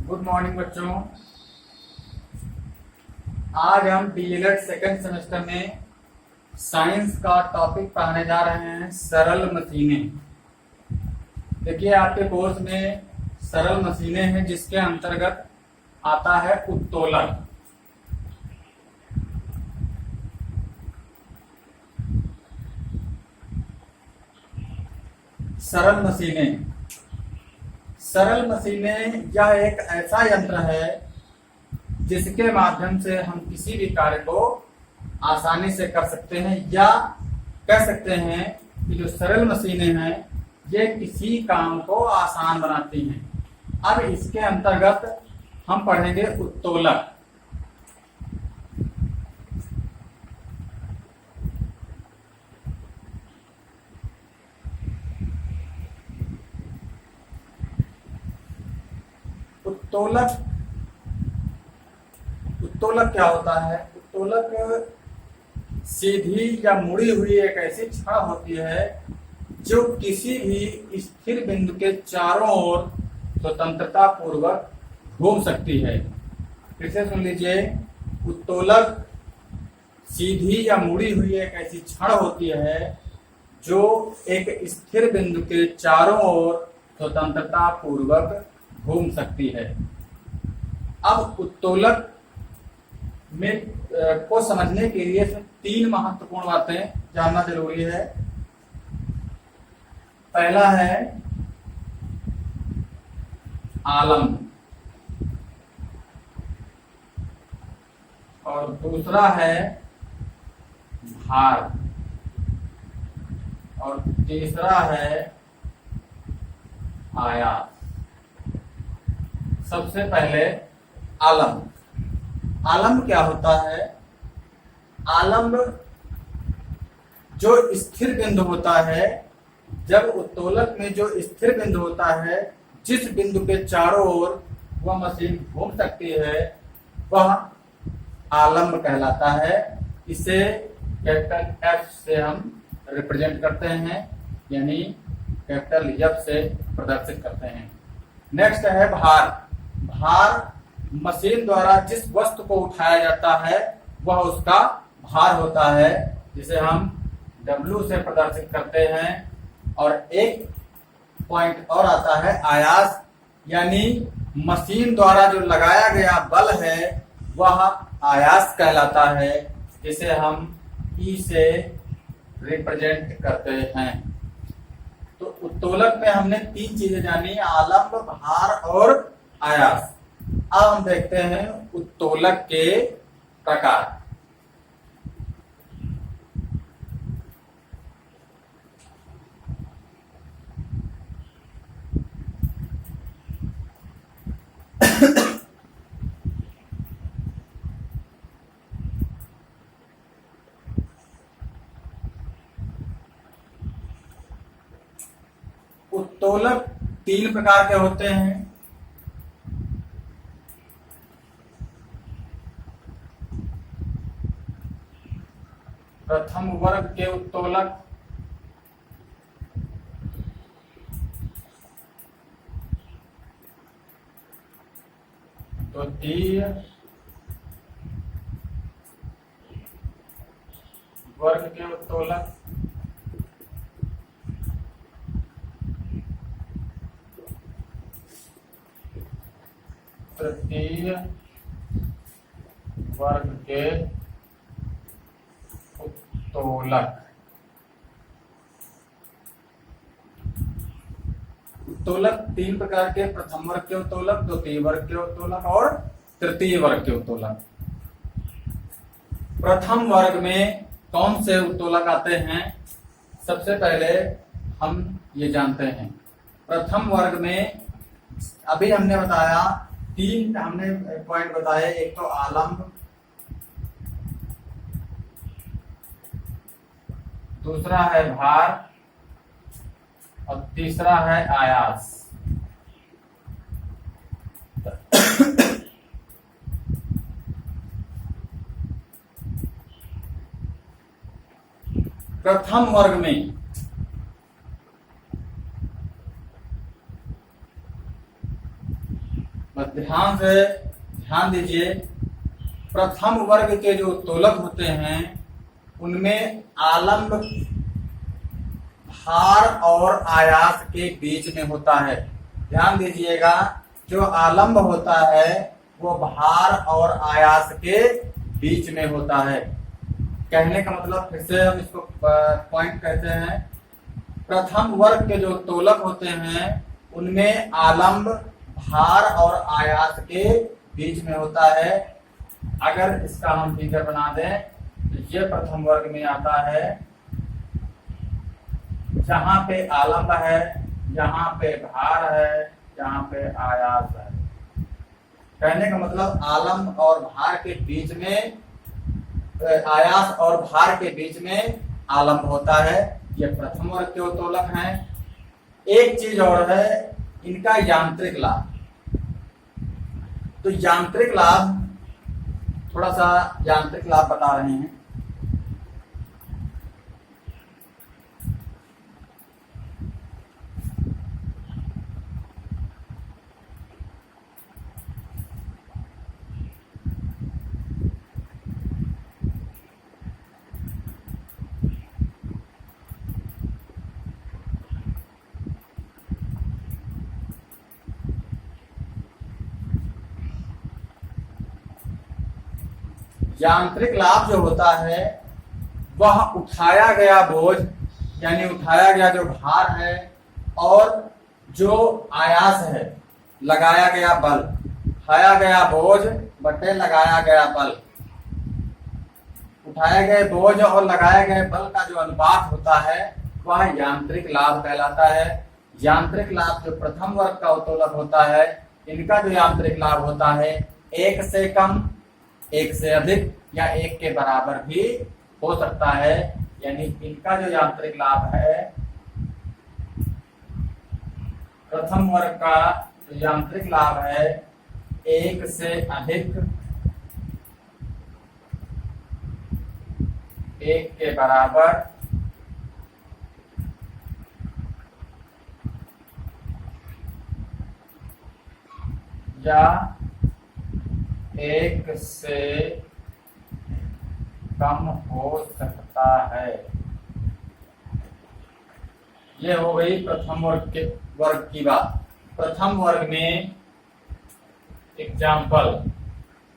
Good morning बच्चों। आज हम डीएलएड सेकेंड सेमेस्टर में साइंस का टॉपिक पढ़ाने जा रहे हैं, सरल मशीनें। देखिए, आपके कोर्स में सरल मशीनें हैं जिसके अंतर्गत आता है उत्तोलक। सरल मशीनें यह एक ऐसा यंत्र है जिसके माध्यम से हम किसी भी कार्य को आसानी से कर सकते हैं, या कह सकते हैं कि जो सरल मशीनें हैं ये किसी काम को आसान बनाती हैं। अब इसके अंतर्गत हम पढ़ेंगे उत्तोलक। उत्तोलक क्या होता है? उत्तोलक सीधी या मुड़ी हुई एक ऐसी छड़ होती है जो किसी भी स्थिर बिंदु के चारों ओर स्वतंत्रता पूर्वक घूम सकती है। फिर से सुन लीजिए, उत्तोलक सीधी या मुड़ी हुई एक ऐसी छड़ होती है जो एक स्थिर बिंदु के चारों ओर स्वतंत्रता पूर्वक घूम सकती है। अब उत्तोलक में को समझने के लिए तीन महत्वपूर्ण बातें जानना जरूरी है। पहला है आलम्ब, और दूसरा है भार, और तीसरा है आयास। सबसे पहले आलम्ब। आलम्ब क्या होता है? आलम्ब जो स्थिर बिंदु होता है, जब उत्तोलक में जो स्थिर बिंदु होता है, जिस बिंदु के चारों ओर वह मशीन घूम सकती है, वह आलम्ब कहलाता है। इसे कैपिटल एफ से हम रिप्रेजेंट करते हैं, यानी कैपिटल एफ से प्रदर्शित करते हैं। नेक्स्ट है भार। भार मशीन द्वारा जिस वस्तु को उठाया जाता है वह उसका भार होता है, जिसे हम W से प्रदर्शित करते हैं। और एक पॉइंट और आता है आयास, यानी मशीन द्वारा जो लगाया गया बल है वह आयास कहलाता है, जिसे हम E से रिप्रेजेंट करते हैं। तो उत्तोलक में हमने तीन चीजें जानी, आलम्ब, भार और आयास। अब हम देखते हैं उत्तोलक के प्रकार। उत्तोलक तीन प्रकार के होते हैं। प्रथम वर्ग के उत्तोलक, द्वितीय वर्ग के उत्तोलक, तृतीय वर्ग के उत्तोलक। उत्तोलक तीन प्रकार के, प्रथम वर्ग के उत्तोलक, द्वितीय वर्ग के उत्तोलक और तृतीय वर्ग के उत्तोलक। प्रथम वर्ग में कौन से उत्तोलक आते हैं? सबसे पहले हम ये जानते हैं, प्रथम वर्ग में अभी हमने बताया, तीन हमने पॉइंट बताए। एक तो आलम्ब, दूसरा है भार और तीसरा है आयास। प्रथम वर्ग में बस ध्यान दीजिए, प्रथम वर्ग के जो उत्तोलक होते हैं उनमें आलम्ब भार और आयास के बीच में होता है। ध्यान दीजिएगा, जो आलम्ब होता है वो भार और आयास के बीच में होता है। कहने का मतलब, फिर से हम इसको पॉइंट कहते हैं, प्रथम वर्ग के जो उत्तोलक होते हैं उनमें आलम्ब भार और आयास के बीच में होता है। अगर इसका हम फिगर बना दें तो ये प्रथम वर्ग में आता है, जहां पे आलम्ब है, यहाँ पे भार है, यहाँ पे आयास है। कहने का मतलब आलम्ब और भार के बीच में, आयास और भार के बीच में आलम्ब होता है। ये प्रथम वर्ग के उत्तोलक हैं। एक चीज और है, इनका यांत्रिक लाभ। तो यांत्रिक लाभ, थोड़ा सा यांत्रिक लाभ बता रहे हैं। यांत्रिक लाभ जो होता है वह उठाया गया बोझ, यानी उठाया गया जो भार है, और जो आयास है, लगाया गया बल, उठाया गया बोझ बटे लगाया गया बल, उठाए गए बोझ और लगाए गए बल का जो अनुपात होता है वह यांत्रिक लाभ कहलाता है। यांत्रिक लाभ जो प्रथम वर्ग का उत्तोलक होता है, इनका जो यांत्रिक लाभ होता है 1 से कम, 1 से अधिक या 1 के बराबर भी हो सकता है। यानी इनका जो यांत्रिक लाभ है, प्रथम वर्ग का जो यांत्रिक लाभ है 1 से अधिक, 1 के बराबर या 1 से कम हो सकता है। ये हो गई प्रथम वर्ग की बात। प्रथम वर्ग में एग्जाम्पल,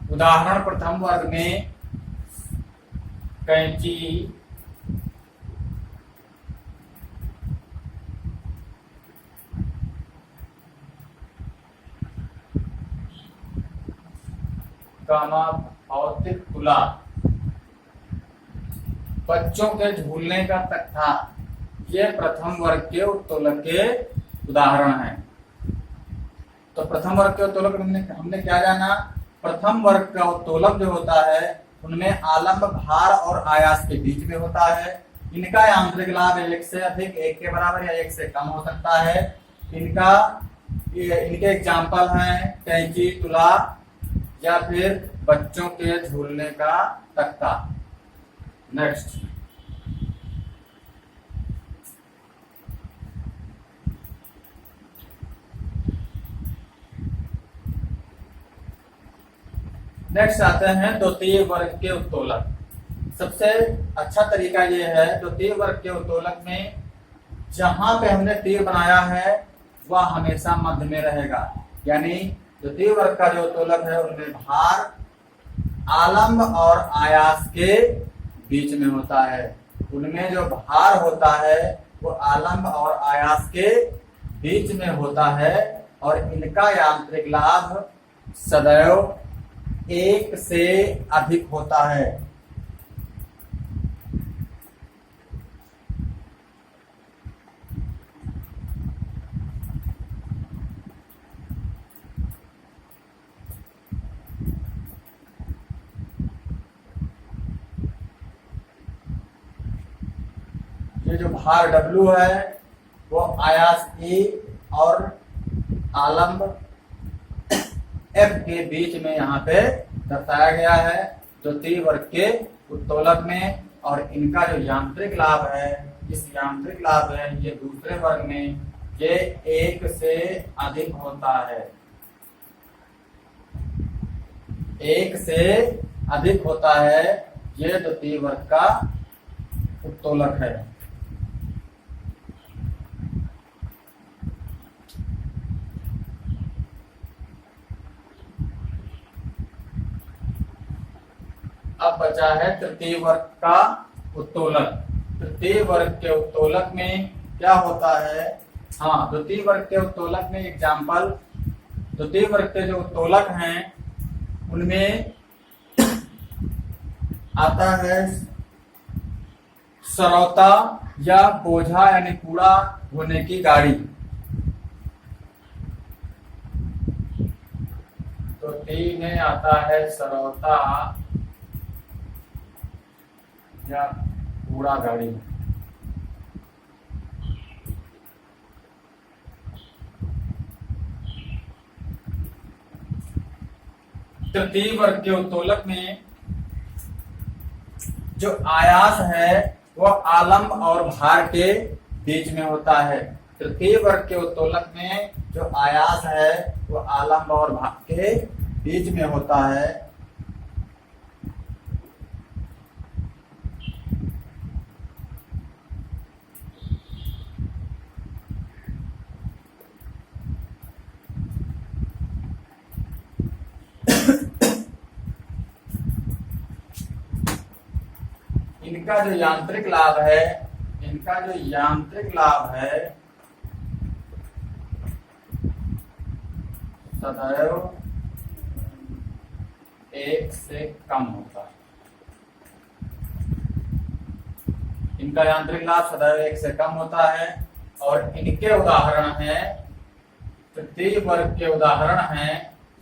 उदाहरण, प्रथम वर्ग में कैंची, भौतिक तुला, बच्चों के झूलने का तख्ता, ये प्रथम वर्ग के उत्तोलक के उदाहरण हैं। तो प्रथम वर्ग के उत्तोलक हमने क्या जाना, प्रथम वर्ग का उत्तोलक जो होता है उनमें आलम्ब भार और आयास के बीच में होता है। इनका यांत्रिक लाभ 1 से अधिक, 1 के बराबर या 1 से कम हो सकता है। इनके एग्जाम्पल हैं कैंची, तुला या फिर बच्चों के झूलने का तख्ता। नेक्स्ट, आते हैं द्वितीय वर्ग के उत्तोलक। सबसे अच्छा तरीका यह है, द्वितीय वर्ग के उत्तोलक में जहां पे हमने तीर बनाया है वह हमेशा मध्य में रहेगा। यानी द्वितीय वर्ग का जो उत्तोलक है उनमें भार आलम्ब और आयास के बीच में होता है। उनमें जो भार होता है वो आलम्ब और आयास के बीच में होता है और इनका यांत्रिक लाभ सदैव 1 से अधिक होता है। ये जो भार W है वो आयास E और आलम्ब F के बीच में यहाँ पे दर्शाया गया है द्वितीय वर्ग के उत्तोलक में। और इनका जो यांत्रिक लाभ है, इस यांत्रिक लाभ है ये दूसरे वर्ग में ये 1 से अधिक होता है। एक से अधिक होता है, ये द्वितीय वर्ग का उत्तोलक है। अब बचा है तृतीय वर्ग का उत्तोलक। तृतीय वर्ग के उत्तोलक में क्या होता है? हाँ, द्वितीय वर्ग के उत्तोलक में एग्जाम्पल, द्वितीय वर्ग के जो उत्तोलक हैं उनमें आता है सरौता या बोझा यानी कूड़ा ढोने की गाड़ी। तो टी में आता है सरौता या कूड़ा गाड़ी। तृतीय वर्ग के उत्तोलक में जो आयास है वह आलम्ब और भार के बीच में होता है। तृतीय वर्ग के उत्तोलक में जो आयास है वह आलम्ब और भार के बीच में होता है। इनका जो यांत्रिक लाभ है, इनका जो यांत्रिक लाभ है सदैव 1 से कम होता है। इनका यांत्रिक लाभ सदैव 1 से कम होता है। और इनके उदाहरण हैं, तृतीय वर्ग के उदाहरण हैं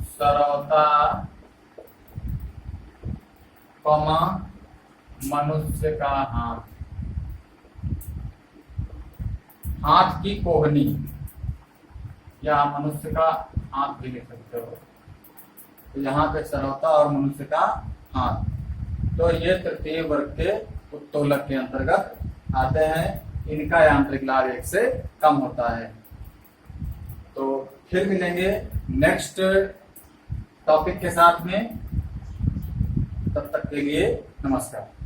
सरौता, मनुष्य का हाथ, हाथ की कोहनी, या मनुष्य का हाथ भी लिख सकते हो। तो यहाँ पे सरौता और मनुष्य का हाथ, तो ये तृतीय वर्ग के उत्तोलक के अंतर्गत आते हैं। इनका यांत्रिक लाभ 1 से कम होता है। तो फिर मिलेंगे नेक्स्ट टॉपिक के साथ में, तब तक के लिए नमस्कार।